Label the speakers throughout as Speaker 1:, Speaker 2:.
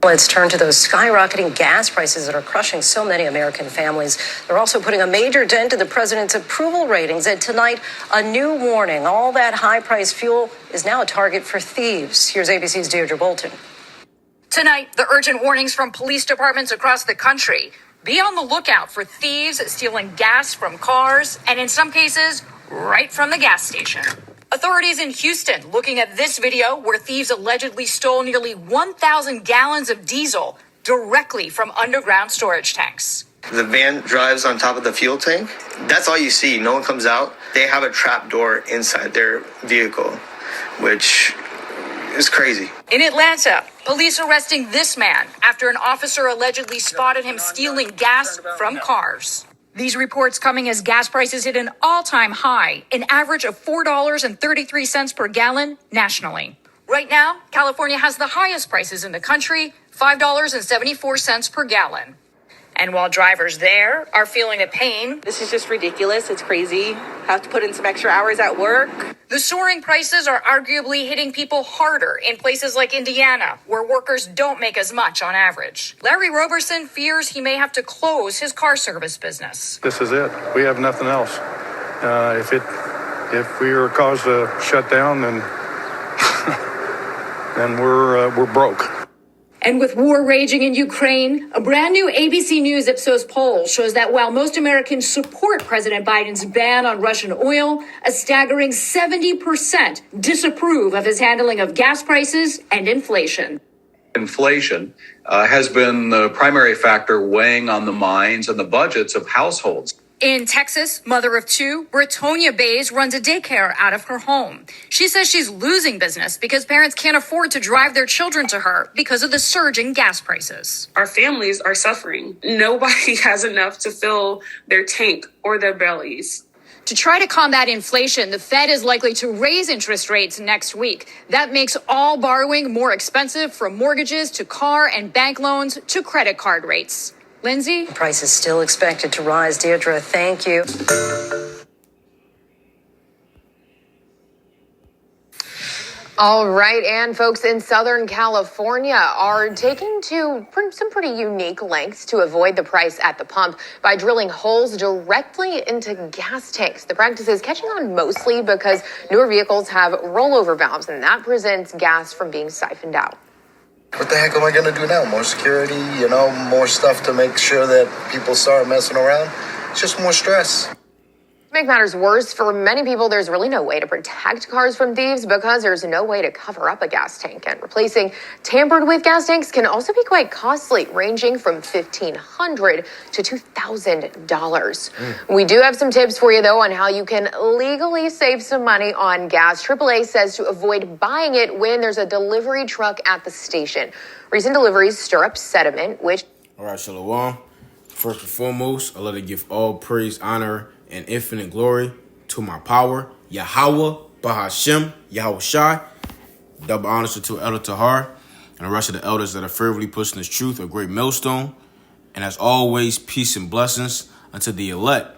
Speaker 1: Let's turn to those skyrocketing gas prices that are crushing so many American families. They're also putting a major dent in the president's approval ratings. And tonight, a new warning. All that high-priced fuel is now a target for thieves. Here's ABC's Deirdre Bolton.
Speaker 2: Tonight, the urgent warnings from police departments across the country. Be on the lookout for thieves stealing gas from cars, and in some cases, right from the gas station. Authorities in Houston looking at this video where thieves allegedly stole nearly 1,000 gallons of diesel directly from underground storage tanks.
Speaker 3: The van drives on top of the fuel tank. That's all you see. No one comes out. They have a trap door inside their vehicle, which is crazy.
Speaker 2: In Atlanta, police arresting this man after an officer allegedly spotted him stealing gas from cars. These reports coming as gas prices hit an all-time high, an average of $4.33 per gallon nationally. Right now, California has the highest prices in the country, $5.74 per gallon. And while drivers there are feeling the pain,
Speaker 4: this is just ridiculous. It's crazy. Have to put in some extra hours at work.
Speaker 2: The soaring prices are arguably hitting people harder in places like Indiana, where workers don't make as much on average. Larry Roberson fears he may have to close his car service business.
Speaker 5: This is it. We have nothing else. If we are caused to shut down, then then we're broke.
Speaker 2: And with war raging in Ukraine, a brand new ABC News Ipsos poll shows that while most Americans support President Biden's ban on Russian oil, a staggering 70% disapprove of his handling of gas prices and inflation.
Speaker 6: Inflation has been the primary factor weighing on the minds and the budgets of households.
Speaker 2: In Texas, mother of two, Bretonia Bays runs a daycare out of her home. She says she's losing business because parents can't afford to drive their children to her because of the surge in gas prices.
Speaker 7: Our families are suffering. Nobody has enough to fill their tank or their bellies.
Speaker 2: To try to combat inflation, the Fed is likely to raise interest rates next week. That makes all borrowing more expensive, from mortgages to car and bank loans to credit card rates. Lindsay?
Speaker 1: The price is still expected to rise. Deirdre, thank you.
Speaker 8: All right, and folks in Southern California are taking to some pretty unique lengths to avoid the price at the pump by drilling holes directly into gas tanks. The practice is catching on mostly because newer vehicles have rollover valves, and that prevents gas from being siphoned out.
Speaker 9: What the heck am I going to do now? More security, more stuff to make sure that people start messing around. It's just more stress.
Speaker 8: To make matters worse, for many people, there's really no way to protect cars from thieves because there's no way to cover up a gas tank. And replacing tampered with gas tanks can also be quite costly, ranging from $1,500 to $2,000. We do have some tips for you, though, on how you can legally save some money on gas. AAA says to avoid buying it when there's a delivery truck at the station. Recent deliveries stir up sediment, which...
Speaker 10: All right, Shalom. First and foremost, I'd like to give all praise, honor, and infinite glory to my power, Yahweh, Bahashem, Yahweh Shai. Double honors to Elder Tahar and the rest of the elders that are fervently pushing this truth, a great millstone. And as always, peace and blessings unto the elect.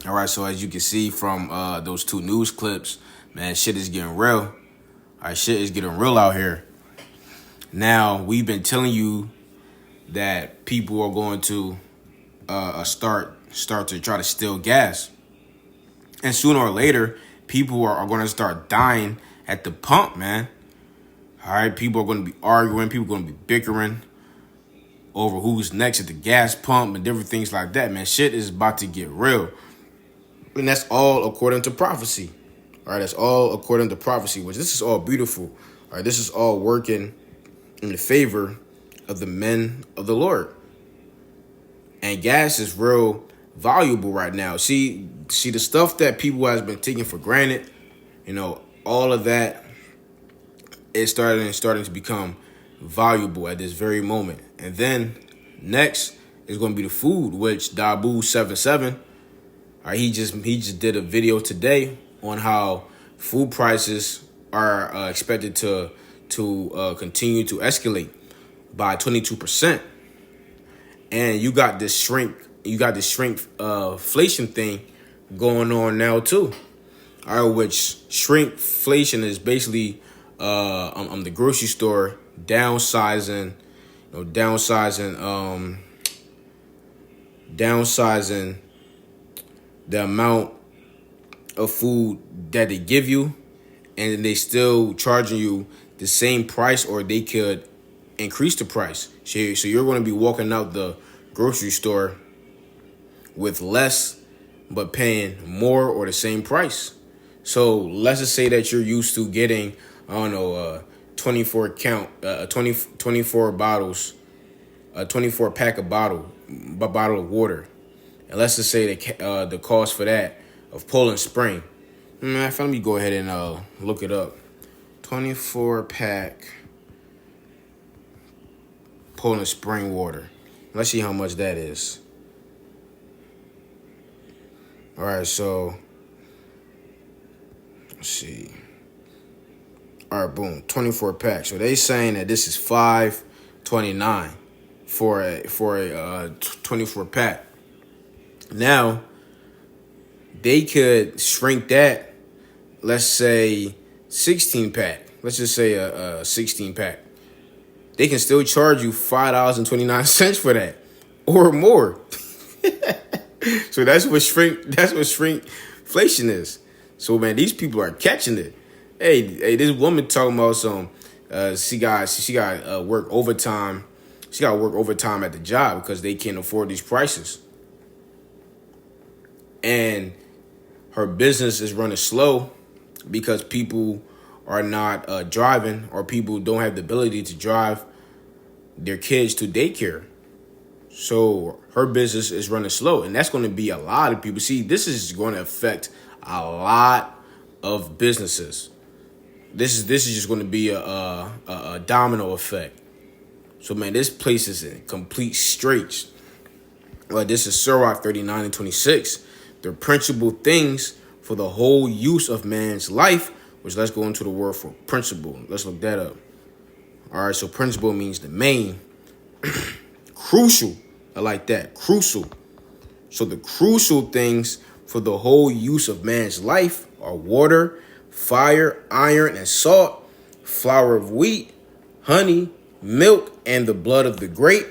Speaker 10: All right, so as you can see from those two news clips, man, shit is getting real. All right, shit is getting real out here. Now, we've been telling you that people are going to start to try to steal gas. And sooner or later, people are going to start dying at the pump, man. All right, people are going to be arguing. People are going to be bickering over who's next at the gas pump and different things like that, man. Shit is about to get real. And that's all according to prophecy. All right, that's all according to prophecy, which this is all beautiful. All right, this is all working in the favor of the men of the Lord. And gas is real valuable right now. See the stuff that people has been taking for granted, all of that is starting to become valuable at this very moment. And then next is going to be the food, which Dabu77, he just did a video today on how food prices are expected to continue to escalate by 22%. And you got this shrinkflation thing going on now too. All right, which shrinkflation is basically the grocery store downsizing downsizing the amount of food that they give you, and they still charging you the same price, or they could increase the price. So you're going to be walking out the grocery store with less, but paying more or the same price. So let's just say that you're used to getting, 24 bottles, a 24 pack of bottle of water. And let's just say the cost for that of Poland Spring. Let me go ahead and look it up. 24 pack Poland Spring water. Let's see how much that is. All right, so let's see. All right, boom, 24 pack. So they saying that this is $5.29 for a 24 pack. Now they could shrink that. Let's say 16 pack. Let's just say a 16 pack. They can still charge you $5.29 for that, or more. So that's what shrinkflation is. So man, these people are catching it. Hey, this woman talking about some. She got work overtime. She got to work overtime at the job because they can't afford these prices. And her business is running slow because people are not driving, or people don't have the ability to drive their kids to daycare. So her business is running slow, and that's going to be a lot of people. See, this is going to affect a lot of businesses. This is just going to be a domino effect. So man, this place is in complete straits. This is Sirach 39 and 26. The principal things for the whole use of man's life, which let's go into the word for principle. Let's look that up. All right, so principle means the main. Crucial. I like that. Crucial. So the crucial things for the whole use of man's life are water, fire, iron, and salt, flour of wheat, honey, milk, and the blood of the grape,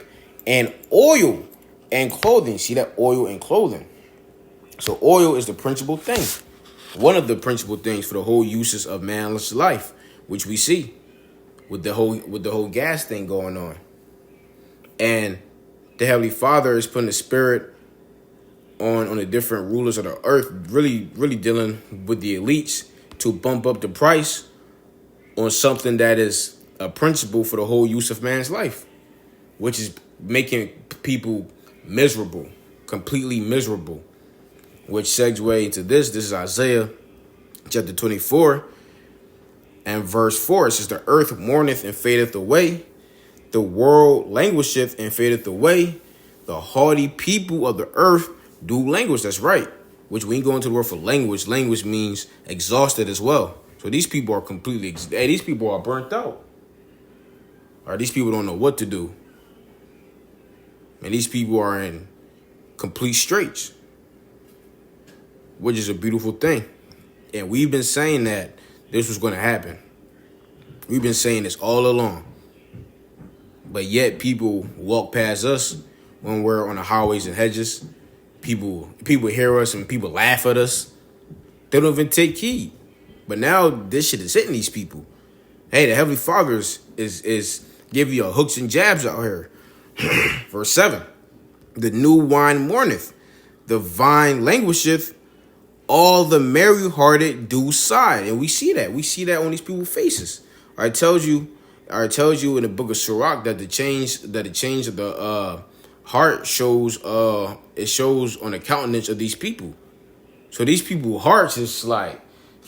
Speaker 10: and oil and clothing. See that? Oil and clothing. So oil is the principal thing. One of the principal things for the whole uses of man's life, which we see with the whole gas thing going on. And the Heavenly Father is putting the spirit on the different rulers of the earth, really, really dealing with the elites to bump up the price on something that is a principle for the whole use of man's life, which is making people miserable, completely miserable. Which segue into this. This is Isaiah chapter 24 and verse 4. It says, the earth mourneth and fadeth away. The world languisheth and fadeth away. The haughty people of the earth do languish. That's right. Which when you go into the word for language, language means exhausted as well. So these people are completely, these people are burnt out. Or these people don't know what to do. And these people are in complete straits, which is a beautiful thing. And we've been saying that this was going to happen. We've been saying this all along. But yet people walk past us when we're on the highways and hedges. People hear us and people laugh at us. They don't even take heed. But now this shit is hitting these people. Hey, the Heavenly Father is giving you hooks and jabs out here. Verse 7. The new wine mourneth, the vine languisheth, all the merry-hearted do sigh. And we see that. We see that on these people's faces. I tells you in the book of Sirach that the change of the heart shows it shows on the countenance of these people. So these people's hearts is like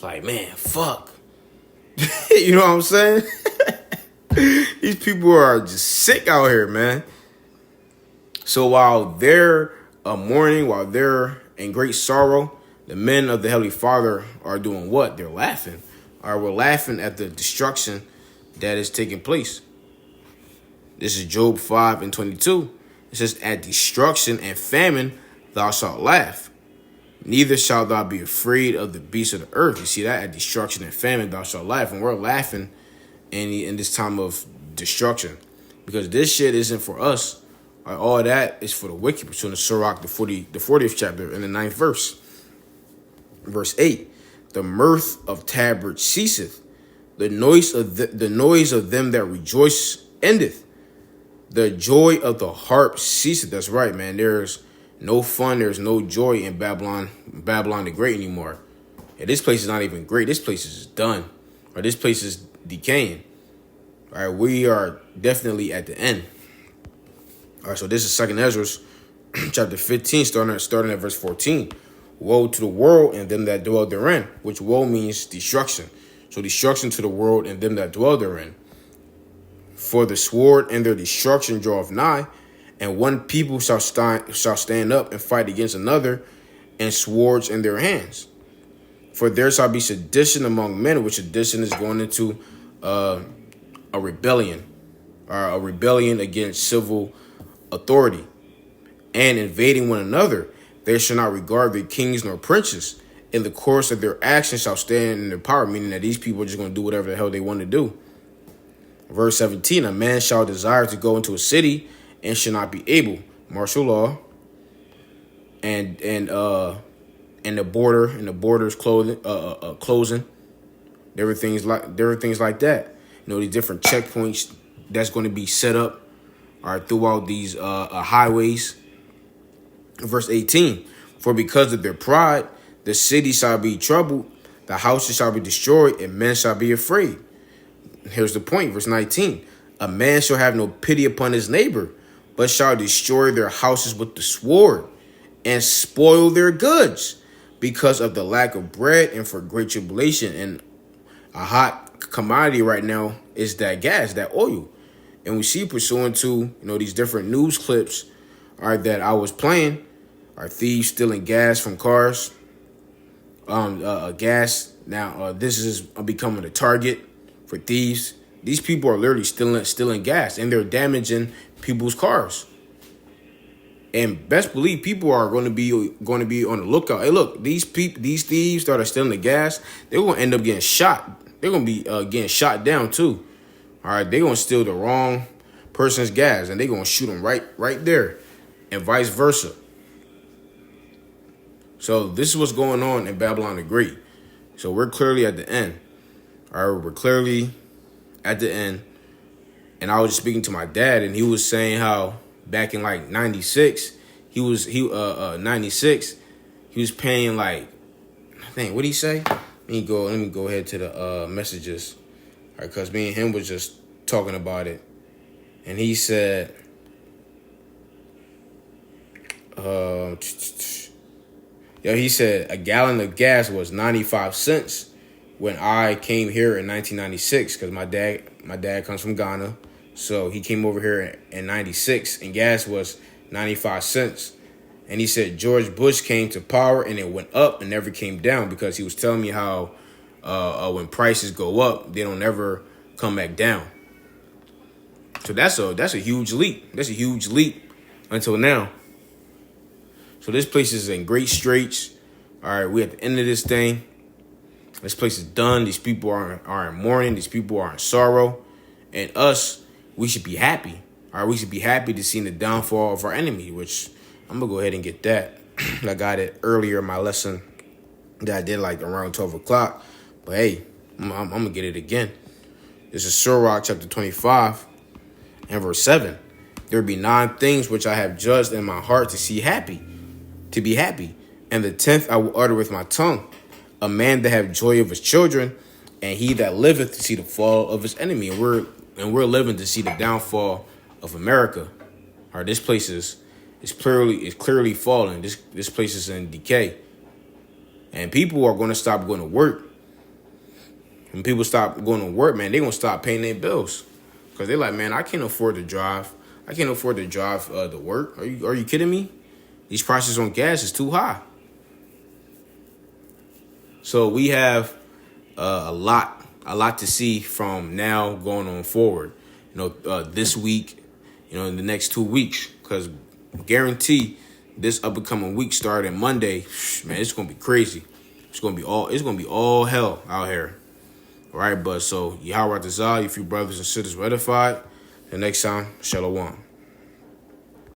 Speaker 10: man, fuck. You know what I'm saying? These people are just sick out here, man. So while they're mourning, while they're in great sorrow, the men of the Heavenly Father are doing what? They're laughing. We're laughing at the destruction that is taking place. This is Job 5 and 22. It says, at destruction and famine thou shalt laugh. Neither shalt thou be afraid of the beasts of the earth. You see that? At destruction and famine thou shalt laugh. And we're laughing in this time of destruction. because this shit isn't for us. All that is for the wicked. Pursuing the Sirach, the 40th chapter, in the 9th verse. Verse 8, the mirth of tabrets ceaseth, the noise of them that rejoice endeth, the joy of the harp ceaseth. That's right, man. There's no fun, there's no joy in Babylon the Great anymore. And this place is not even great. This place is done. Or this place is decaying. All right, we are definitely at the end. All right, so this is 2nd Esdras, chapter 15, starting at verse 14. Woe to the world and them that dwell therein, which woe means destruction. So destruction to the world and them that dwell therein. For the sword and their destruction draweth nigh, and one people shall stand up and fight against another, and swords in their hands. For there shall be sedition among men, which sedition is going into a rebellion, or a rebellion against civil authority, and invading one another. They shall not regard their kings nor princes. In the course of their actions shall stand in their power, meaning that these people are just going to do whatever the hell they want to do. Verse 17, a man shall desire to go into a city and shall not be able. Martial law. And the borders closing. There were things like that. You know, these different checkpoints that's going to be set up throughout these highways. Verse 18, for because of their pride, the city shall be troubled, the houses shall be destroyed, and men shall be afraid. Here's the point, verse 19, a man shall have no pity upon his neighbor, but shall destroy their houses with the sword, and spoil their goods, because of the lack of bread and for great tribulation. And a hot commodity right now is that gas, that oil. And we see, pursuant to these different news clips that I was playing, are thieves stealing gas from cars. Gas. Now, this is becoming a target for thieves. These people are literally stealing gas, and they're damaging people's cars. And best believe people are going to be on the lookout. Hey, look, these thieves that are stealing the gas, they're going to end up getting shot. They're going to be getting shot down too. All right, they're going to steal the wrong person's gas, and they're going to shoot them right there, and vice versa. So this is what's going on in Babylon the Great. So we're clearly at the end. All right, we're clearly at the end. And I was just speaking to my dad, and he was saying how back in like 96, he was paying like, I think, what did he say? Let me go ahead to the messages. All right, because me and him was just talking about it. And he said, he said a gallon of gas was 95 cents when I came here in 1996, because my dad comes from Ghana. So he came over here in 96 and gas was 95 cents. And he said George Bush came to power and it went up and never came down, because he was telling me how when prices go up, they don't ever come back down. So that's a huge leap. That's a huge leap until now. So this place is in great straits. All right, we're at the end of this thing. This place is done. These people are in mourning. These people are in sorrow. And us, we should be happy. All right, we should be happy to see the downfall of our enemy, which I'm going to go ahead and get that. I got it earlier in my lesson that I did like around 12 o'clock. But hey, I'm going to get it again. This is Sirach chapter 25 and verse 7. There be 9 things which I have judged in my heart to be happy. And the 10th I will utter with my tongue. A man that have joy of his children, and he that liveth to see the fall of his enemy. And we're living to see the downfall of America. All right, this place is clearly falling. This place is in decay. And people are going to stop going to work. When people stop going to work, man, they're going to stop paying their bills. Because they're like, man, I can't afford to drive. To work. Are you kidding me? These prices on gas is too high. So we have a lot to see from now going on forward. This week, in the next 2 weeks, because guarantee this up and coming week starting Monday, man, it's gonna be crazy. It's gonna be all hell out here. All right, but so Yahweh Tazal, if you brothers and sisters were edified, The next time, Shalom.